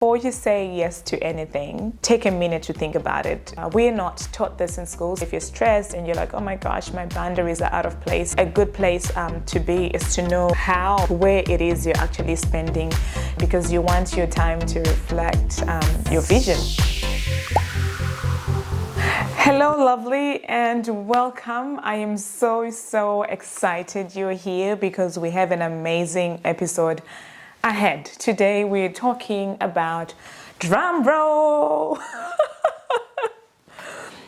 Before you say yes to anything, take a minute to think about it. We're not taught this in schools. If you're stressed and you're like, oh my gosh, my boundaries are out of place, a good place to be is to know where it is you're actually spending, because you want your time to reflect your vision. Hello, lovely, and welcome. I am so excited you're here because we have an amazing episode ahead. Today we're talking about drum roll.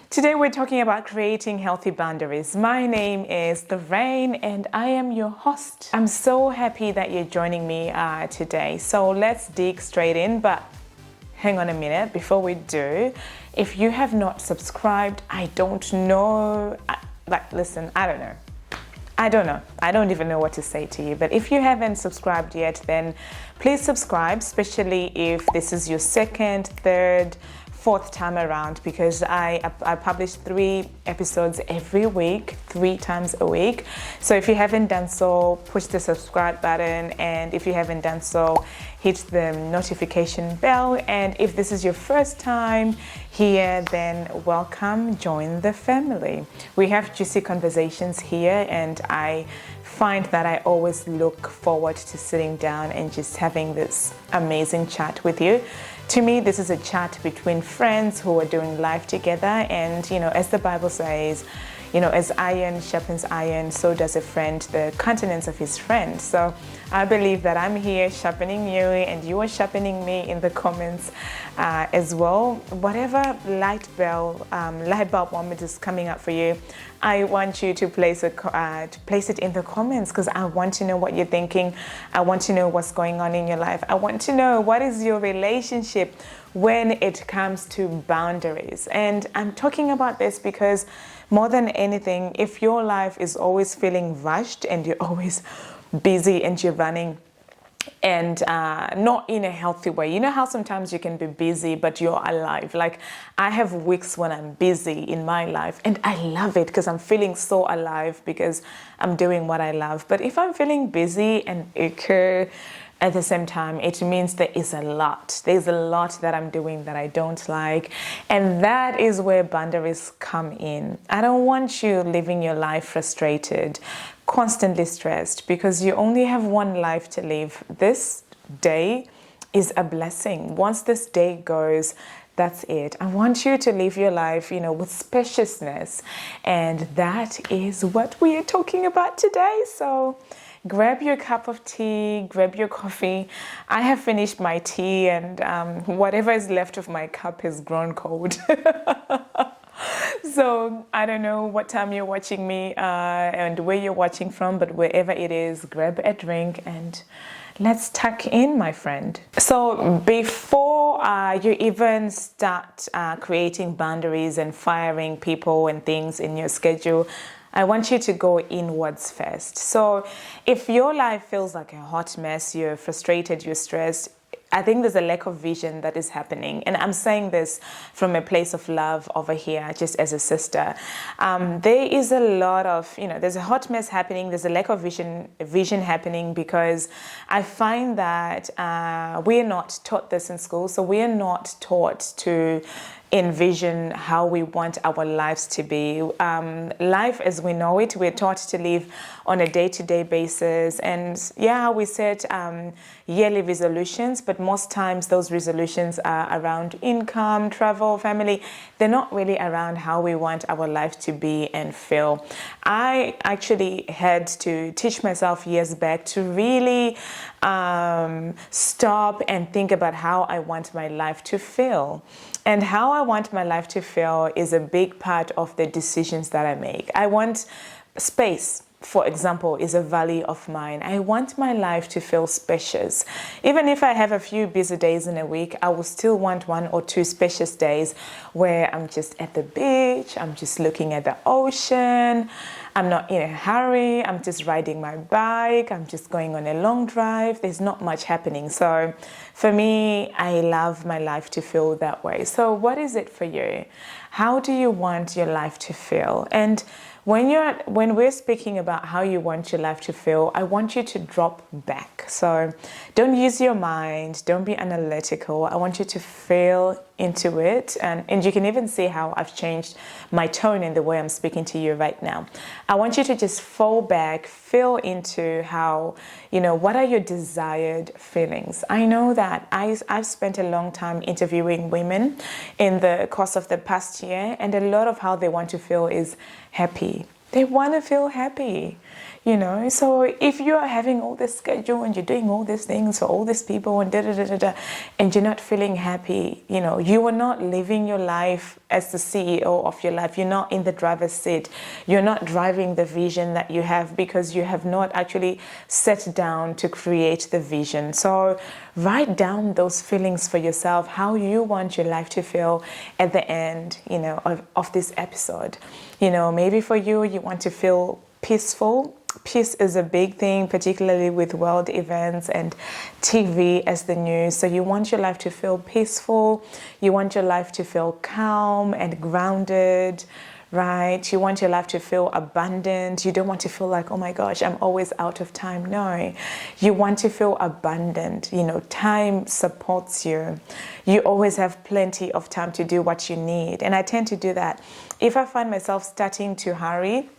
Today we're talking about creating healthy boundaries. My name is Lorraine and I am your host. I'm so happy that you're joining me today. So let's dig straight in, but hang on a minute before we do. If you have not subscribed, I don't know. Listen, I don't know. I don't even know what to say to you. But if you haven't subscribed yet, then please subscribe, especially if this is your second, third, fourth time around, because I publish 3 episodes every week, 3 times a week. So if you haven't done so, push the subscribe button, and if you haven't done so, hit the notification bell. And if this is your first time here, then welcome, join the family. We have juicy conversations here, and I find that I always look forward to sitting down and just having this amazing chat with you. To me, this is a chat between friends who are doing life together. And, as the Bible says, as iron sharpens iron, so does a friend the countenance of his friend. So I believe that I'm here sharpening you and you are sharpening me in the comments as well. Whatever light bulb moment is coming up for you, I want you to place it in the comments, because I want to know what you're thinking. I want to know what's going on in your life. I want to know what is your relationship when it comes to boundaries. And I'm talking about this because more than anything, if your life is always feeling rushed and you're always busy and you're running and not in a healthy way. You know how sometimes you can be busy, but you're alive. Like, I have weeks when I'm busy in my life and I love it because I'm feeling so alive because I'm doing what I love. But if I'm feeling busy and occur at the same time, it means there is a lot. There's a lot that I'm doing that I don't like. And that is where boundaries come in. I don't want you living your life frustrated, constantly stressed, because you only have one life to live. This day is a blessing. Once this day goes, that's it. I want you to live your life, with spaciousness. And that is what we are talking about today. So grab your cup of tea, grab your coffee. I have finished my tea, and whatever is left of my cup has grown cold. So I don't know what time you're watching me and where you're watching from, but wherever it is, grab a drink and let's tuck in, my friend. So before you even start creating boundaries and firing people and things in your schedule, I want you to go inwards first. So if your life feels like a hot mess, you're frustrated, you're stressed, I think there's a lack of vision that is happening. And I'm saying this from a place of love over here, just as a sister. There is a lot of, there's a hot mess happening. There's a lack of vision happening, because I find that we're not taught this in school. So we're not taught to envision how we want our lives to be. Life as we know it, we're taught to live on a day-to-day basis. And we set yearly resolutions, but most times those resolutions are around income, travel, family. They're not really around how we want our life to be and feel. I actually had to teach myself years back to really stop and think about how I want my life to feel. And how I want my life to feel is a big part of the decisions that I make. I want space, for example, is a value of mine. I want my life to feel spacious. Even if I have a few busy days in a week, I will still want 1 or 2 spacious days where I'm just at the beach, I'm just looking at the ocean, I'm not in a hurry, I'm just riding my bike, I'm just going on a long drive. There's not much happening. So for me, I love my life to feel that way. So what is it for you? How do you want your life to feel? And when we're speaking about how you want your life to feel, I want you to drop back. So don't use your mind, don't be analytical. I want you to feel into it, and you can even see how I've changed my tone in the way I'm speaking to you right now. I want you to just fall back, feel into how, what are your desired feelings. I know that I've spent a long time interviewing women in the course of the past year, and a lot of how they want to feel is happy. They want to feel happy, So if you are having all this schedule and you're doing all these things for all these people and and you're not feeling happy, you are not living your life as the CEO of your life. You're not in the driver's seat. You're not driving the vision that you have because you have not actually sat down to create the vision. So write down those feelings for yourself, how you want your life to feel at the end, of this episode. Maybe for you want to feel peaceful. Peace is a big thing, particularly with world events and TV as the news. So you want your life to feel peaceful. You want your life to feel calm and grounded, right? You want your life to feel abundant. You don't want to feel like, oh my gosh, I'm always out of time. No, you want to feel abundant. Time supports you. You always have plenty of time to do what you need. And I tend to do that. If I find myself starting to hurry,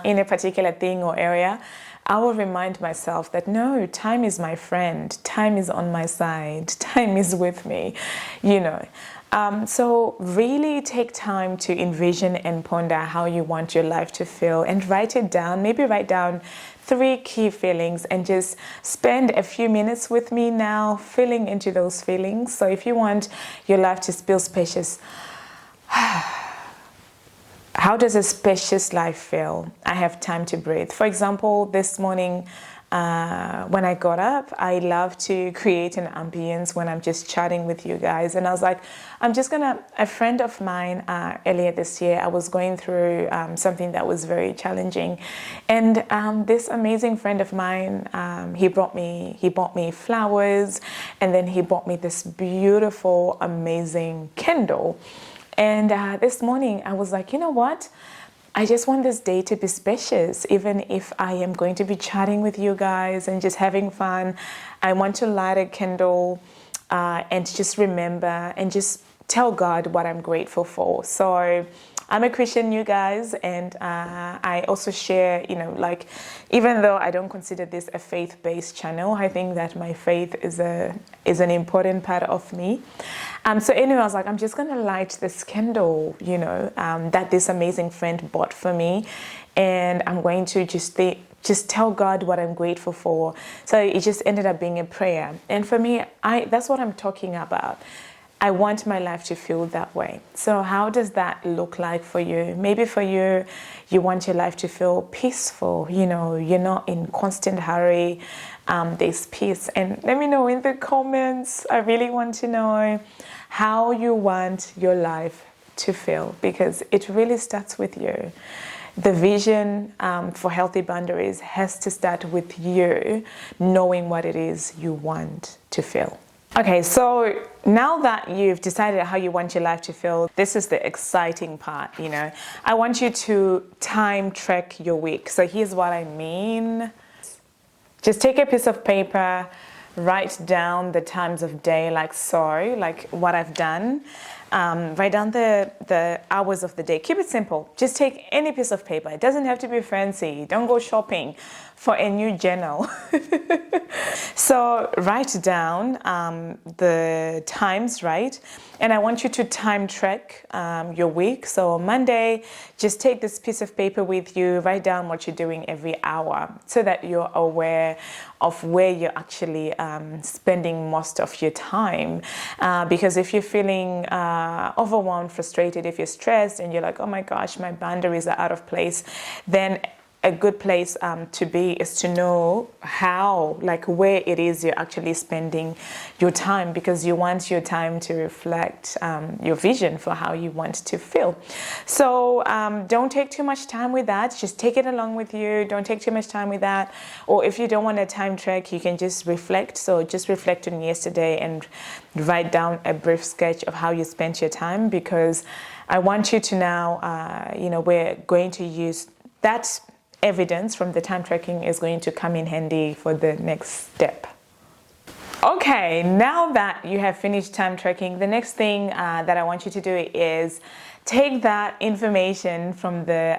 in a particular thing or area, I will remind myself that no, time is my friend. Time is on my side. Time is with me, So really take time to envision and ponder how you want your life to feel and write it down. Maybe write down 3 key feelings and just spend a few minutes with me now feeling into those feelings. So if you want your life to feel spacious, how does a spacious life feel? I have time to breathe. For example, this morning when I got up, I love to create an ambience when I'm just chatting with you guys. And I was like, a friend of mine earlier this year, I was going through something that was very challenging. And this amazing friend of mine, he bought me flowers, and then he bought me this beautiful, amazing candle. And this morning I was like, you know what? I just want this day to be spacious, even if I am going to be chatting with you guys and just having fun. I want to light a candle and just remember and just tell God what I'm grateful for. So I'm a Christian, you guys, and I also share, even though I don't consider this a faith-based channel, I think that my faith is an important part of me. So anyway, I was like, I'm just going to light this candle, that this amazing friend bought for me, and I'm going to just tell God what I'm grateful for. So it just ended up being a prayer. And for me, that's what I'm talking about. I want my life to feel that way. So how does that look like for you? Maybe for you, you want your life to feel peaceful. You're not in constant hurry. There's peace. And let me know in the comments. I really want to know how you want your life to feel, because it really starts with you. The vision for healthy boundaries has to start with you knowing what it is you want to feel. Okay, so now that you've decided how you want your life to feel, this is the exciting part, I want you to time track your week. So here's what I mean. Just take a piece of paper, write down the times of day like what I've done. Write down the hours of the day. Keep it simple. Just take any piece of paper. It doesn't have to be fancy. Don't go shopping for a new journal. So write down the times, right? And I want you to time track your week. So Monday, just take this piece of paper with you. Write down what you're doing every hour so that you're aware of where you're actually spending most of your time. Because if you're feeling overwhelmed, frustrated, if you're stressed and you're like, oh my gosh, my boundaries are out of place, then a good place to be is to know how, like where it is you're actually spending your time, because you want your time to reflect your vision for how you want to feel. So don't take too much time with that. Just take it along with you. Don't take too much time with that. Or if you don't want to time track, you can just reflect. So just reflect on yesterday and write down a brief sketch of how you spent your time, because I want you to now, we're going to use that evidence from the time tracking is going to come in handy for the next step. Okay, now that you have finished time tracking, the next thing that I want you to do is take that information from the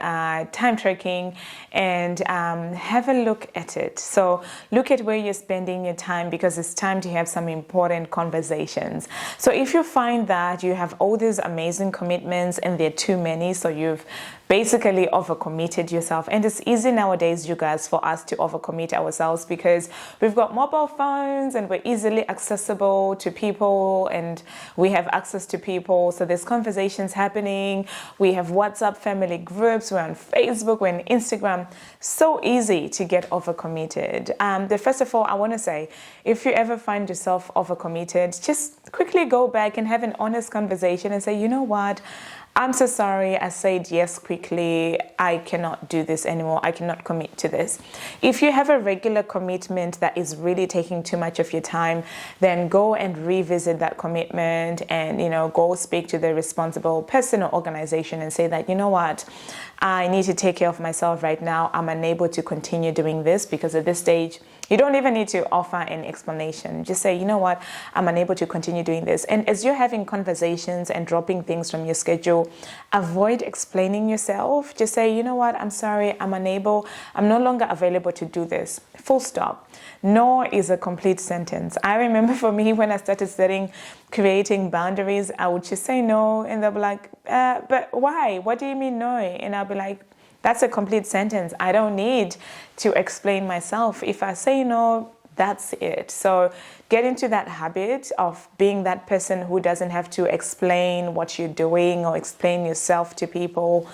time tracking and have a look at it. So look at where you're spending your time, because it's time to have some important conversations. So if you find that you have all these amazing commitments and they're too many, so you've basically overcommitted yourself. And it's easy nowadays, you guys, for us to overcommit ourselves because we've got mobile phones and we're easily accessible to people and we have access to people. So there's conversations happening. We have WhatsApp family groups. We're on Facebook. We're on Instagram. So easy to get overcommitted. First of all, I want to say, if you ever find yourself overcommitted, just quickly go back and have an honest conversation and say, you know what? I'm so sorry, I said yes quickly. I cannot do this anymore. I cannot commit to this. If you have a regular commitment that is really taking too much of your time, then go and revisit that commitment and, go speak to the responsible person or organization and say that, you know what, I need to take care of myself right now. I'm unable to continue doing this, because at this stage, you don't even need to offer an explanation. Just say, you know what, I'm unable to continue doing this. And as you're having conversations and dropping things from your schedule, avoid explaining yourself. Just say, you know what, I'm sorry, I'm no longer available to do this. Full stop. No is a complete sentence. I remember for me, when I started creating boundaries, I would just say no, and they'll be like, but why? What do you mean no? And I'll be like, that's a complete sentence. I don't need to explain myself. If I say no, that's it. So get into that habit of being that person who doesn't have to explain what you're doing or explain yourself to people,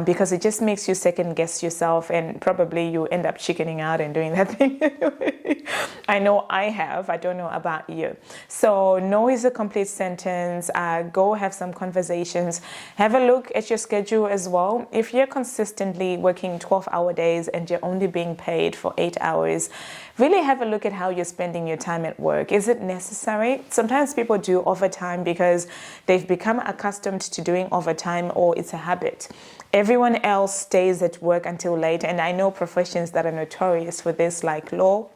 because it just makes you second guess yourself, and probably you end up chickening out and doing that thing anyway. I know I have. I don't know about you. So no is a complete sentence. Go have some conversations. Have a look at your schedule as well. If you're consistently working 12-hour days and you're only being paid for 8 hours, really have a look at how you're spending your time at work. Is it necessary? Sometimes people do overtime because they've become accustomed to doing overtime, or it's a habit. Everyone else stays at work until late, and I know professions that are notorious for this, like law,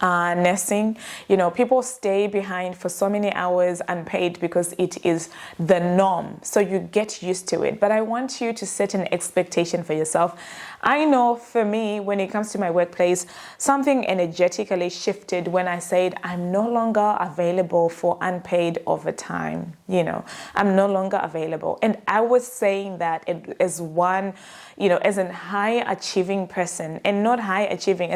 nursing. People stay behind for so many hours unpaid because it is the norm. So you get used to it. But I want you to set an expectation for yourself. I know for me, when it comes to my workplace, something energetically shifted when I said I'm no longer available for unpaid overtime. I'm no longer available. And I was saying that as one, as a high achieving person, and not high achieving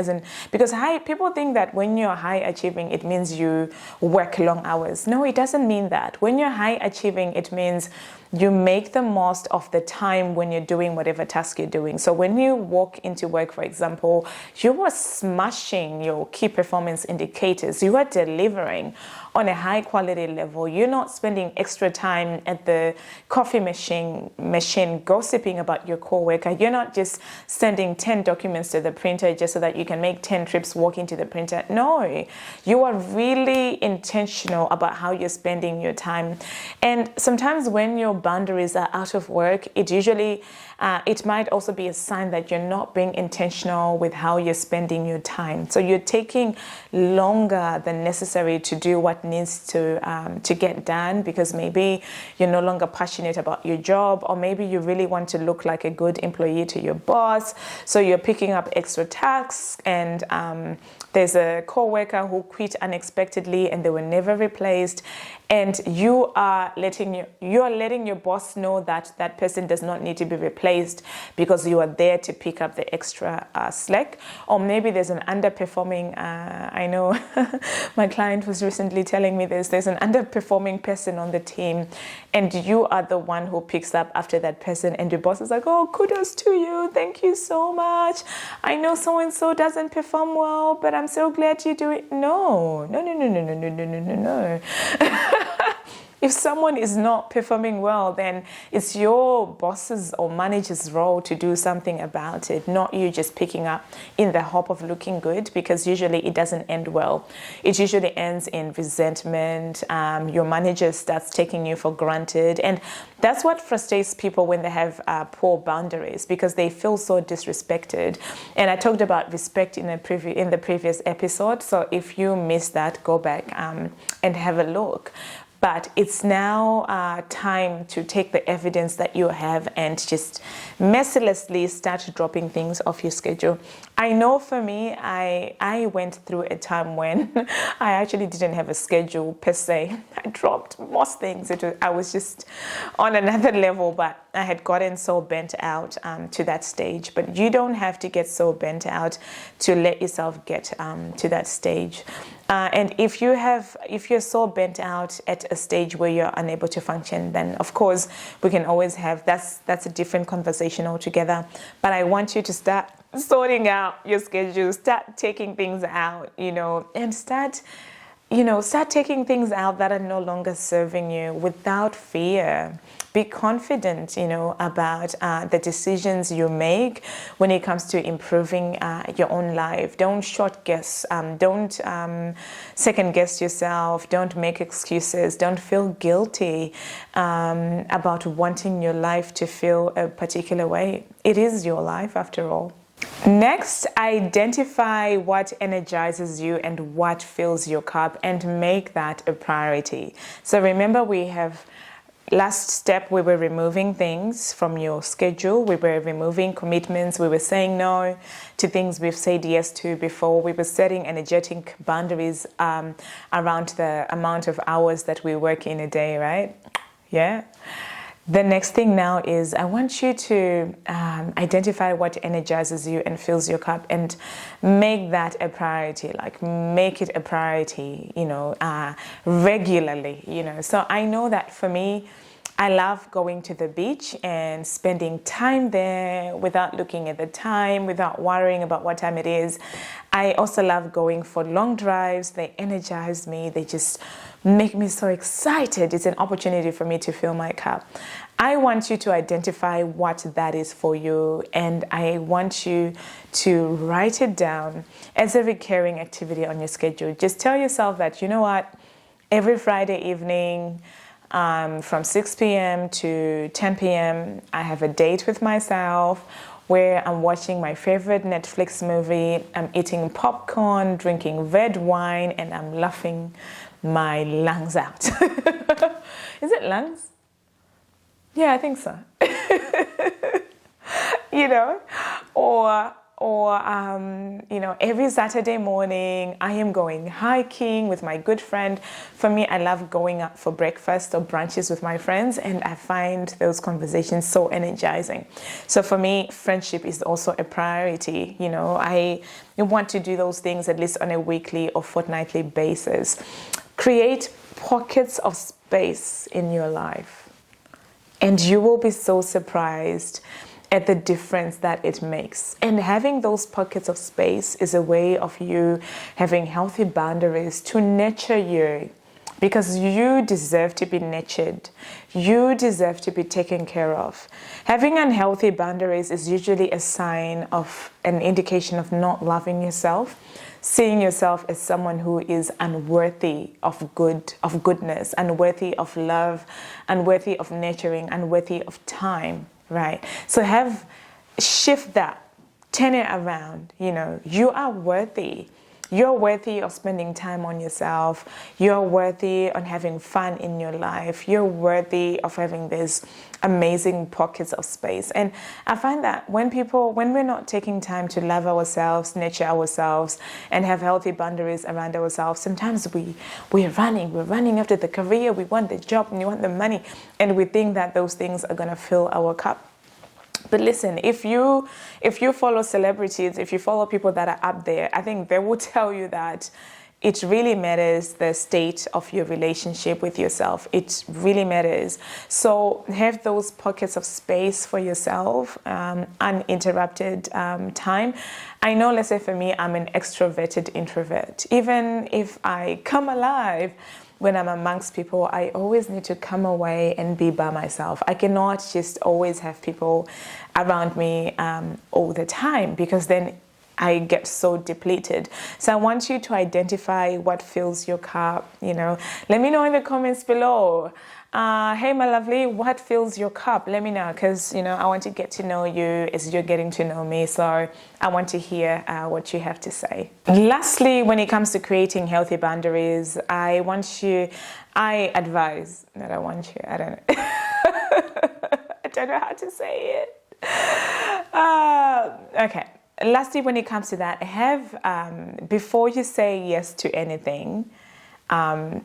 because people think that when you're high achieving, it means you work long hours. No, it doesn't mean that. When you're high achieving, it means you make the most of the time when you're doing whatever task you're doing. So when you walk into work, for example, you are smashing your key performance indicators. You are delivering on a high quality level. You're not spending extra time at the coffee machine gossiping about your coworker. You're not just sending 10 documents to the printer just so that you can make 10 trips walking to the printer. No, you are really intentional about how you're spending your time. And sometimes when your boundaries are out of work, it might also be a sign that you're not being intentional with how you're spending your time. So you're taking longer than necessary to do what needs to get done, because maybe you're no longer passionate about your job, or maybe you really want to look like a good employee to your boss. So you're picking up extra tasks, and there's a coworker who quit unexpectedly and they were never replaced. And you are letting your boss know that that person does not need to be replaced replaced because you are there to pick up the extra slack. Or maybe there's an underperforming, I know my client was recently telling me this, there's an underperforming person on the team and you are the one who picks up after that person, and your boss is like, oh, kudos to you, thank you so much. I know so-and-so doesn't perform well, but I'm so glad you do it. No. If someone is not performing well, then it's your boss's or manager's role to do something about it, not you just picking up in the hope of looking good, because usually it doesn't end well. It usually ends in resentment. Your manager starts taking you for granted. And that's what frustrates people when they have poor boundaries, because they feel so disrespected. And I talked about respect in the previous episode. So if you missed that, go back and have a look. But it's now time to take the evidence that you have and just mercilessly start dropping things off your schedule. I know for me, I went through a time when I actually didn't have a schedule per se. I dropped most things. I was just on another level, but I had gotten so bent out to that stage. But you don't have to get so bent out to let yourself get to that stage. And if you're so bent out at a stage where you're unable to function, then of course we can always have, that's a different conversation altogether. But I want you to start sorting out your schedule, start taking things out, and start taking things out that are no longer serving you without fear. Be confident, about the decisions you make when it comes to improving your own life. Don't short guess. Don't second guess yourself. Don't make excuses. Don't feel guilty about wanting your life to feel a particular way. It is your life after all. Next, identify what energizes you and what fills your cup and make that a priority. So remember, we have last step, we were removing things from your schedule. We were removing commitments. We were saying no to things we've said yes to before. We were setting energetic boundaries around the amount of hours that we work in a day, right? Yeah. The next thing now is I want you to identify what energizes you and fills your cup and make that a priority, like make it a priority, regularly, So I know that for me, I love going to the beach and spending time there without looking at the time, without worrying about what time it is. I also love going for long drives. They energize me. They just make me so excited. It's an opportunity for me to fill my cup. I want you to identify what that is for you, and I want you to write it down as a recurring activity on your schedule. Just tell yourself that, you know what, every Friday evening, from 6 p.m. to 10 p.m., I have a date with myself where I'm watching my favorite Netflix movie, I'm eating popcorn, drinking red wine, and I'm laughing my lungs out. Is it lungs? Yeah, I think so. Or every Saturday morning, I am going hiking with my good friend. For me, I love going out for breakfast or brunches with my friends, and I find those conversations so energizing. So for me, friendship is also a priority. I want to do those things at least on a weekly or fortnightly basis. Create pockets of space in your life, and you will be so surprised at the difference that it makes. And having those pockets of space is a way of you having healthy boundaries to nurture you, because you deserve to be nurtured. You deserve to be taken care of. Having unhealthy boundaries is usually a sign of an indication of not loving yourself, seeing yourself as someone who is unworthy of goodness, unworthy of love, unworthy of nurturing, unworthy of time. Right. So shift that, turn it around. You are worthy. You're worthy of spending time on yourself. You're worthy of having fun in your life. You're worthy of having these amazing pockets of space. And I find that when we're not taking time to love ourselves, nurture ourselves, and have healthy boundaries around ourselves, sometimes we're running after the career, we want the job, and we want the money, and we think that those things are going to fill our cup. But listen, if you follow celebrities, if you follow people that are up there, I think they will tell you that it really matters the state of your relationship with yourself. It really matters. So have those pockets of space for yourself, uninterrupted time. I know, let's say for me, I'm an extroverted introvert. Even if I come alive when I'm amongst people, I always need to come away and be by myself. I cannot just always have people around me all the time, because then I get so depleted. So I want you to identify what fills your cup. Let me know in the comments below. Hey, my lovely, what fills your cup? Let me know, because I want to get to know you as you're getting to know me. So I want to hear what you have to say. Lastly, when it comes to creating healthy boundaries, I advise, not I want you, I don't know. I don't know how to say it. Okay. Lastly, when it comes to that, before you say yes to anything,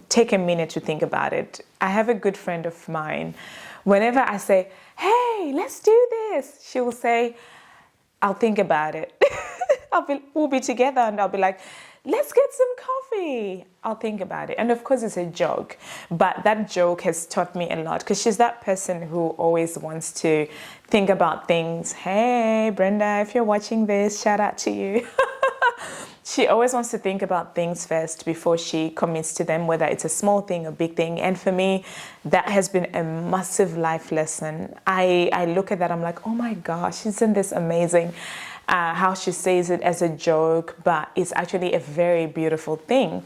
take a minute to think about it. I have a good friend of mine. Whenever I say, hey, let's do this, she will say, I'll think about it. We'll be together and I'll be like, let's get some coffee. I'll think about it. And of course, it's a joke. But that joke has taught me a lot, because she's that person who always wants to think about things. Hey, Brenda, if you're watching this, shout out to you. She always wants to think about things first before she commits to them, whether it's a small thing or big thing. And for me, that has been a massive life lesson. I look at that, I'm like, oh my gosh, isn't this amazing? How she says it as a joke, but it's actually a very beautiful thing.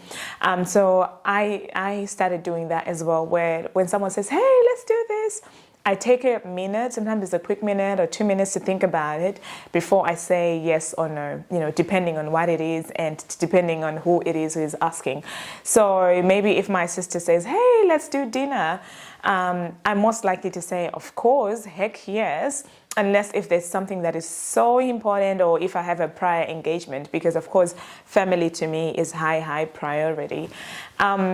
So I started doing that as well, where when someone says, hey, let's do this, I take a minute, sometimes it's a quick minute or 2 minutes to think about it before I say yes or no, depending on what it is and depending on who it is who is asking. So maybe if my sister says, hey, let's do dinner, I'm most likely to say, of course, heck yes, unless if there's something that is so important, or if I have a prior engagement, because of course, family to me is high priority.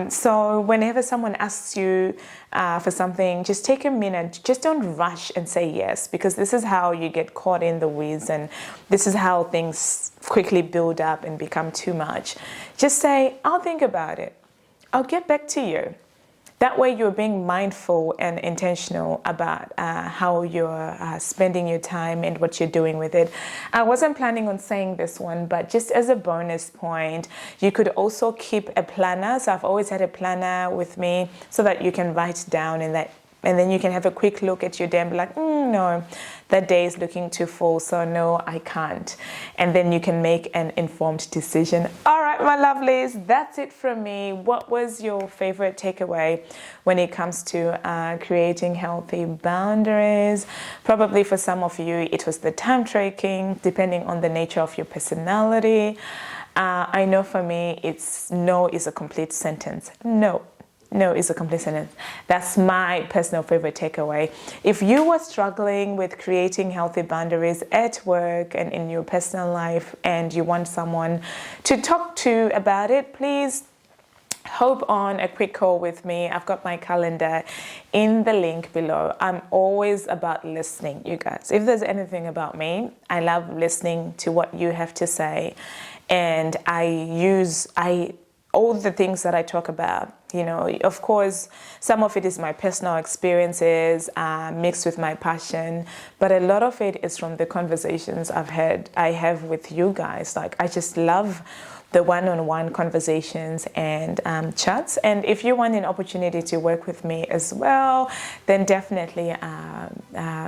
So whenever someone asks you for something, just take a minute, just don't rush and say yes, because this is how you get caught in the weeds, and this is how things quickly build up and become too much. Just say, I'll think about it. I'll get back to you. That way you're being mindful and intentional about how you're spending your time and what you're doing with it. I wasn't planning on saying this one, but just as a bonus point, you could also keep a planner. So I've always had a planner with me so that you can write down and then you can have a quick look at your day and be like, no, that day is looking too full, so no, I can't. And then you can make an informed decision. All right, my lovelies, that's it from me. What was your favorite takeaway when it comes to creating healthy boundaries? Probably for some of you, it was the time tracking, depending on the nature of your personality. I know for me, no is a complete sentence. No is a complete sentence. That's my personal favorite takeaway. If you were struggling with creating healthy boundaries at work and in your personal life, and you want someone to talk to about it, please hop on a quick call with me. I've got my calendar in the link below. I'm always about listening, you guys. If there's anything about me, I love listening to what you have to say. And all the things that I talk about, of course, some of it is my personal experiences mixed with my passion, but a lot of it is from the conversations I have with you guys. Like, I just love the one-on-one conversations and chats. And if you want an opportunity to work with me as well, then definitely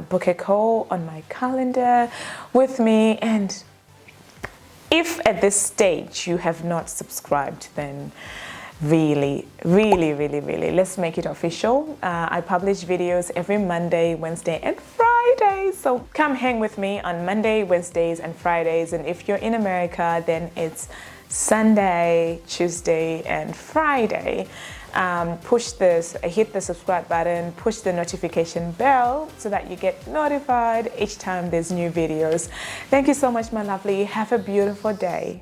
book a call on my calendar with me. And if at this stage you have not subscribed, then really, let's make it official. I publish videos every Monday, Wednesday, and Friday. So come hang with me on Monday, Wednesdays, and Fridays. And if you're in America, then it's Sunday, Tuesday, and Friday. Hit the subscribe button, push the notification bell so that you get notified each time there's new videos. Thank you so much, my lovely. Have a beautiful day.